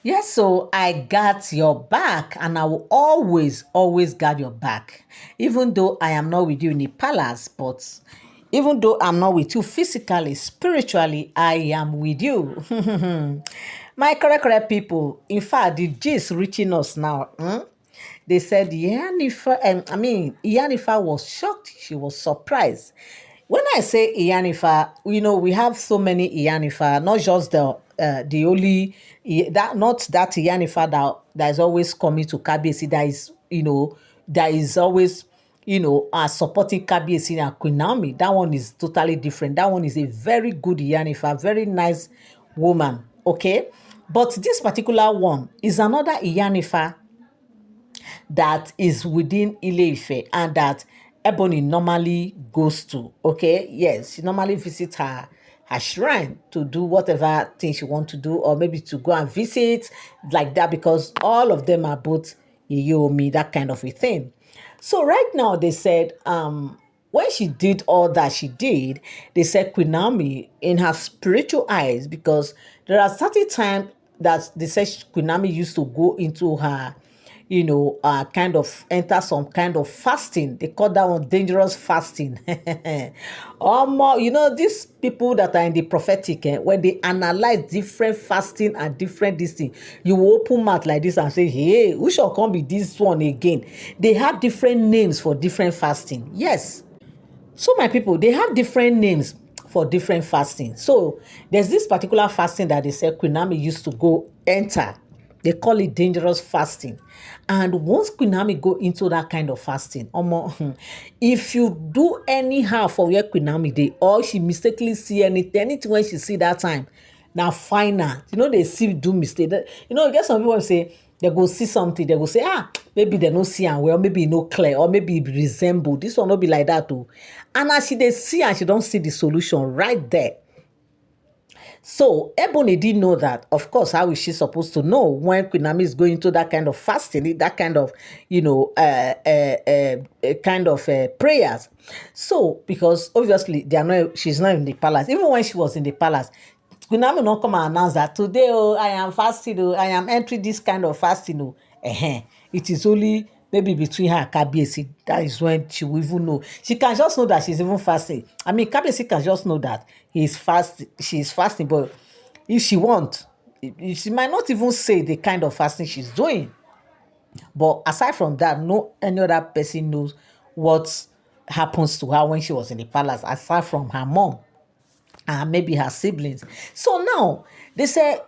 Yes, so I got your back, and I will always, always guard your back. Even though I am not with you in the palace, but even though I'm not with you physically, spiritually, I am with you. My correct people. In fact, the gist reaching us now. They said Iyanifa, Iyanifa was shocked. She was surprised. When I say Iyanifa, we have so many Iyanifa, not just the only that not that Iyanifa that is always coming to Kabiesi, that is always supporting Kabiesi and Queen Naomi. That one is totally different. That one is a very good Iyanifa, very nice woman. Okay, but this particular one is another Iyanifa that is within Ile-Ife and that Ebony normally goes to. Okay, yes, she normally visits her shrine to do whatever thing she want to do, or maybe to go and visit like that, because all of them are both Yomi, that kind of a thing. So right now they said when she did all that she did, they said Queen Naomi in her spiritual eyes, because there are certain times that they said Queen Naomi used to go into her kind of enter some kind of fasting. They call that one dangerous fasting. These people that are in the prophetic, when they analyze different fasting and different this thing, you will open mouth like this and say, hey, who shall come be this one again? They have different names for different fasting. Yes. So my people, they have different names for different fasting. So there's this particular fasting that they said Queen Naomi used to go enter. They call it dangerous fasting. And once Queen Naomi go into that kind of fasting, if you do anyhow for where Queen Naomi dey, or she mistakenly see anything when she see that time, now final. They see do mistake. You get some people say they go see something, they go say, maybe they no see am well, maybe e no clear, or maybe e resemble. This one no be like that too. And as she dey see and she don't see the solution right there. So Ebony didn't know that. Of course, how is she supposed to know when Queen Naomi is going to that kind of fasting, that kind of, prayers? So because obviously she's not in the palace. Even when she was in the palace, Queen Naomi not come and announce that today, oh, I am fasting, oh, I am entering this kind of fasting, oh. It is only maybe between her and Kabiesi. That is when she will even know. She can just know that she's even fasting. I mean, Kabiesi can just know that she is fasting, but if she want, she might not even say the kind of fasting she's doing. But aside from that, no any other person knows what happens to her when she was in the palace, aside from her mom and maybe her siblings. So now they say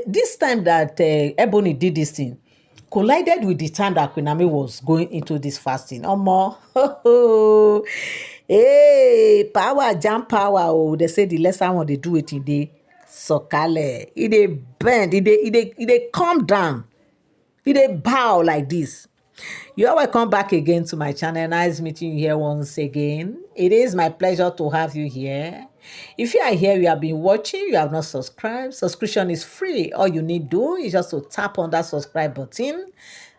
this time that Ebony did this thing collided with the time that Queen Naomi was going into this fasting. Omo, hey, power, jam power. Oh, they say the lesser one they do it in the sokale. They bend, they calm down. They bow like this. You are welcome back again to my channel. Nice meeting you here once again. It is my pleasure to have you here. If you are here, you have been watching, you have not subscribed. Subscription is free. All you need to do is just to tap on that subscribe button.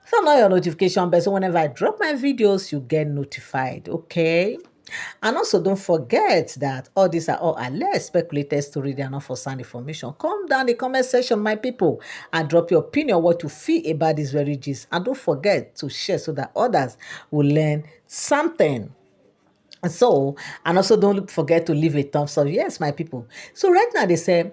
Turn on your notification bell so whenever I drop my videos, you get notified. Okay? And also, don't forget that all these are all alleged speculated stories. They are not for sound information. Come down the comment section, my people, and drop your opinion, what you feel about this very gist. And don't forget to share so that others will learn something. And also don't forget to leave a thumbs up. Yes, my people. So right now they say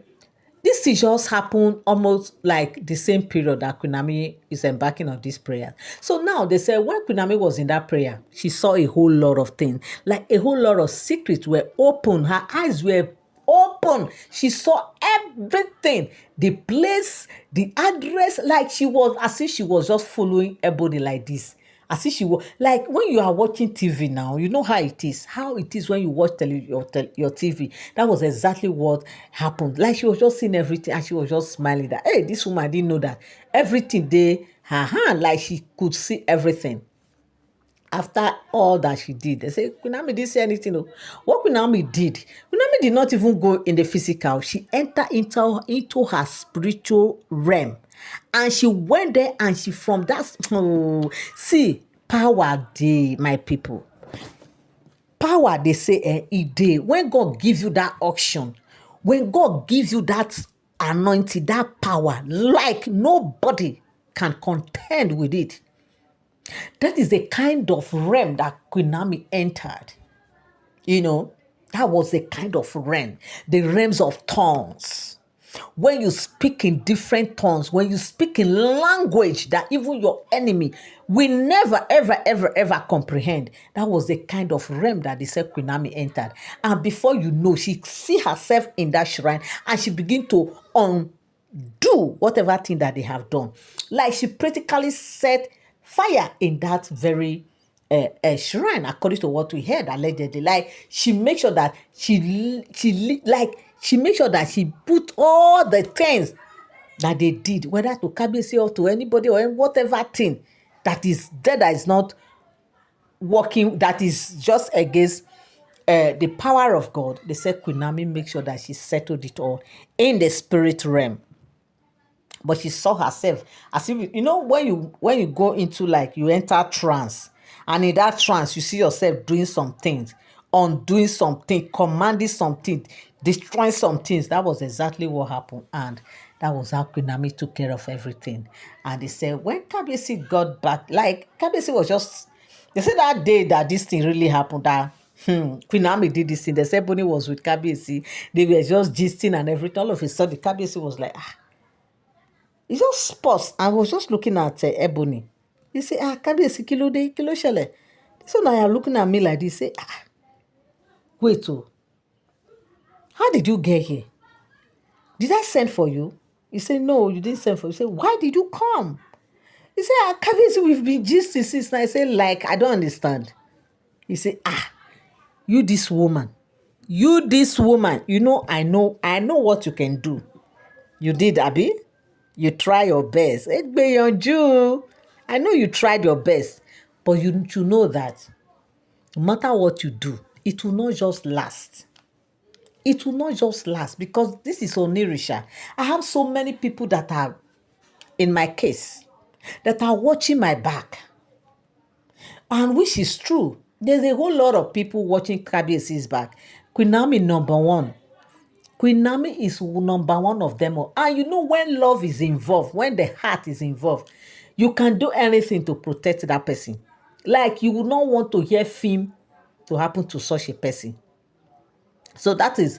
this is just happened almost like the same period that Queen Naomi is embarking on this prayer. So now they say when Queen Naomi was in that prayer, she saw a whole lot of things, like a whole lot of secrets were open. Her eyes were open. She saw everything, the place, the address, like she was as if she was just following everybody like this. As if she was like when you are watching TV now, you know how it is when you watch your TV. That was exactly what happened. Like she was just seeing everything and she was just smiling that, hey, this woman didn't know that everything they her hand, like she could see everything. After all that she did, they say Queen Naomi didn't say anything. No. What Queen Naomi did, Queen Naomi did not even go in the physical. She entered into her spiritual realm. And she went there and she from that, see, power day, my people. Power, they say, e dey. When God gives you that auction, when God gives you that anointing, that power, like nobody can contend with it. That is the kind of realm that Queen Naomi entered. You know, that was the kind of realm, the realms of tongues. When you speak in different tongues, when you speak in language that even your enemy will never, ever, ever, ever comprehend, that was the kind of realm that the said Queen Naomi entered. And before you know, she see herself in that shrine and she begin to undo whatever thing that they have done. Like she practically set fire in that very shrine, according to what we heard allegedly. Like she make sure that she make sure that she put all the things that they did, whether to Kabiesi or to anybody or whatever thing that is there that is not working, that is just against the power of God. They said Queen Naomi make sure that she settled it all in the spirit realm. But she saw herself as if, when you go into, like, you enter trance, and in that trance you see yourself doing some things, undoing something, commanding something, destroying some things. That was exactly what happened, and that was how Queen Naomi took care of everything. And they said when Kabiesi got back, like Kabiesi was just, they said that day that this thing really happened, that Queen Naomi did this thing. The ceremony was with Kabiesi. They were just gisting and everything. All of a sudden, Kabiesi was like, he just paused and was just looking at Ebony. He said, Kabiesi, kí ló dé, kí ló ṣẹlẹ̀? So now you're looking at me like this. Say, wait, how did you get here? Did I send for you? He said, no, you didn't send for you. He said, why did you come? He said, Kabiesi, we've been gisting since. I said, like, I don't understand. He said, you this woman, I know what you can do. You did, Abi. You try your best. Egbeyanju. I know you tried your best, but you should know that no matter what you do, it will not just last. It will not just last, because this is Onirisha. I have so many people that are in my case that are watching my back, and which is true. There's a whole lot of people watching Kabiesi's back. Queen Naomi number one. Queen Naomi is number one of them all. And when love is involved, when the heart is involved, you can do anything to protect that person. Like, you would not want to hear film to happen to such a person. So that is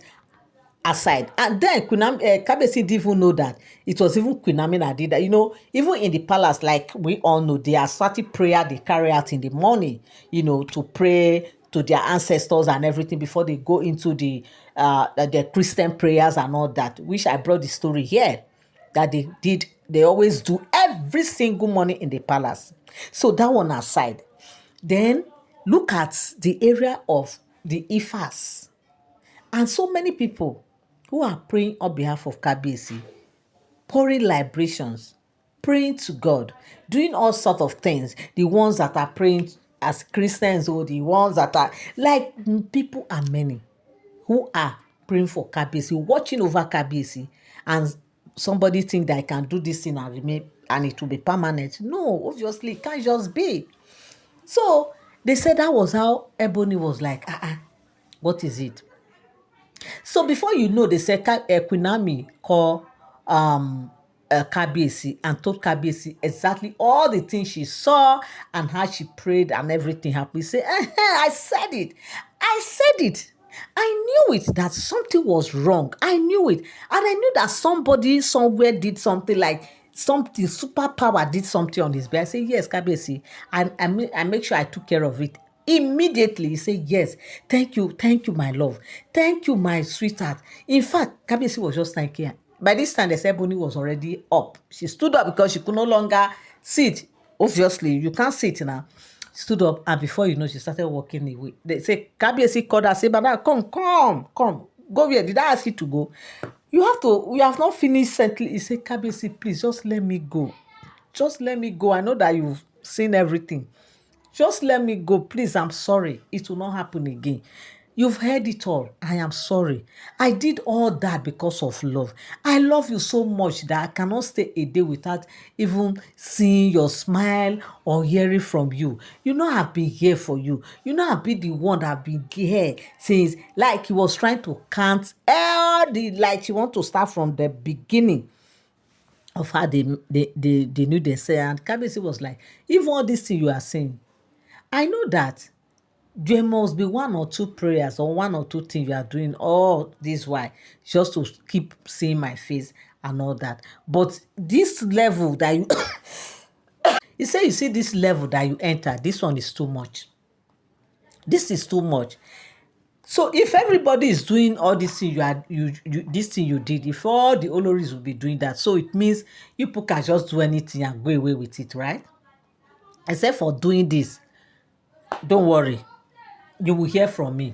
aside. And then Kabiesi didn't even know that it was even Queen Naomi that did that. Even in the palace, like we all know, there are certain prayer they carry out in the morning, to pray to their ancestors and everything before they go into the Christian prayers and all that, which I brought the story here, that they always do every single morning in the palace. So that one aside. Then look at the area of the Ifas. And so many people who are praying on behalf of Kabiesi, pouring libations, praying to God, doing all sorts of things. The ones that are praying as Christians, or the ones that are, like, people are many who are praying for Kabiesi, watching over Kabiesi, and somebody think that I can do this thing and remain, and it will be permanent. No, obviously it can't just be. So they said that was how Ebony was like, what is it? So before you know, they said Queen Naomi called Kabiesi and told Kabiesi exactly all the things she saw and how she prayed and everything happened. He said, I said it. I knew it, that something was wrong. I knew it. And I knew that somebody somewhere did something, like something, superpower did something on his bed. I said, yes, Kabiesi. I make sure I took care of it. Immediately, he said, yes, thank you, my love. Thank you, my sweetheart. In fact, Kabiesi was just thanking her. By this time, the ceremony was already up. She stood up because she could no longer sit. Obviously, you can't sit now. Stood up, and before you know, she started walking away. They say, Kabiesi called her, say, Baba, come. Go where? Did I ask you to go? We have not finished settling. He said, Kabiesi, please, just let me go. Just let me go. I know that you've seen everything. Just let me go, please. I'm sorry. It will not happen again. You've heard it all. I am sorry. I did all that because of love. I love you so much that I cannot stay a day without even seeing your smile or hearing from you. You know I've been here for you. You know I've been the one that have been here since, like he was trying to count all the, like she want to start from the beginning of how they knew themselves. And Kabisi was like, even all this thing you are saying, I know that there must be one or two prayers or one or two things you are doing all this while just to keep seeing my face and all that. But this level that you, you say you see this level that you enter, this one is too much. This is too much. So if everybody is doing all this thing you this thing you did, if all the Oloris will be doing that, so it means you people can just do anything and go away with it, right? Except for doing this, don't worry, you will hear from me.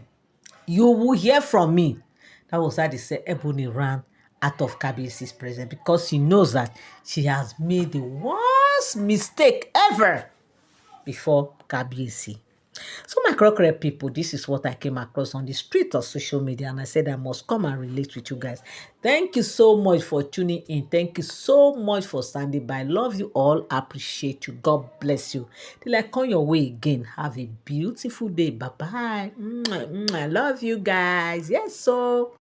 You will hear from me. That was how they said Ebony ran out of Kabiesi's presence because she knows that she has made the worst mistake ever before Kabiesi. So my crocodile people, this is what I came across on the street of social media, and I said I must come and relate with you guys. Thank you so much for tuning in. Thank you so much for standing by. Love you all. Appreciate you. God bless you. Till I come your way again. Have a beautiful day. Bye bye. I love you guys. Yes, so.